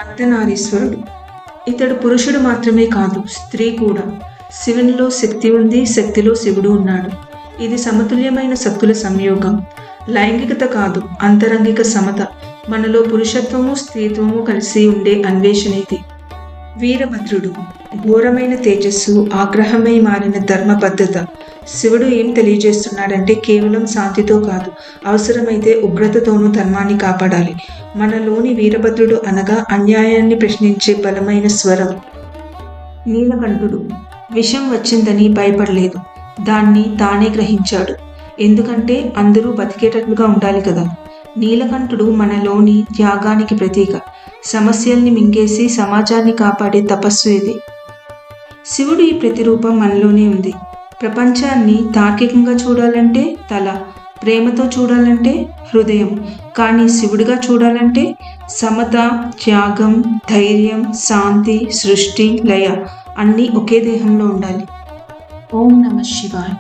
అర్ధనారీశ్వరుడు. ఇతడు పురుషుడు మాత్రమే కాదు, స్త్రీ కూడా. శివునిలో శక్తి ఉంది, శక్తిలో శివుడు ఉన్నాడు. ఇది సమతుల్యమైన శక్తుల సంయోగం. లైంగికత కాదు, అంతరంగిక సమత. మనలో పురుషత్వము స్త్రీత్వము కలిసి ఉండే అన్వేషణ ఇది. వీరభద్రుడు ఘోరమైన తేజస్సు, ఆగ్రహమై మారిన ధర్మబద్ధత. శివుడు ఏం తెలియజేస్తున్నాడంటే కేవలం శాంతితో కాదు, అవసరమైతే ఉగ్రతతోనూ ధర్మాన్ని కాపాడాలి. మనలోని వీరభద్రుడు అనగా అన్యాయాన్ని ప్రశ్నించే బలమైన స్వరం. నీలకంఠుడు విషం వచ్చిందని భయపడలేదు, దాన్ని తానే గ్రహించాడు. ఎందుకంటే అందరూ బతికేటట్లుగా ఉండాలి కదా. నీలకంఠుడు మనలోని త్యాగానికి ప్రతీక. సమస్యల్ని మింగేసి సమాజాన్ని కాపాడే తపస్సు ఇది. శివుడు ఈ ప్రతిరూపం మనలోనే ఉంది. ప్రపంచాన్ని తార్కికంగా చూడాలంటే తల, ప్రేమతో చూడాలంటే హృదయం, కానీ శివుడిగా చూడాలంటే సమత, త్యాగం, ధైర్యం, శాంతి, సృష్టి, లయ అన్నీ ఒకే దేహంలో ఉండాలి. ఓం నమః శివాయ.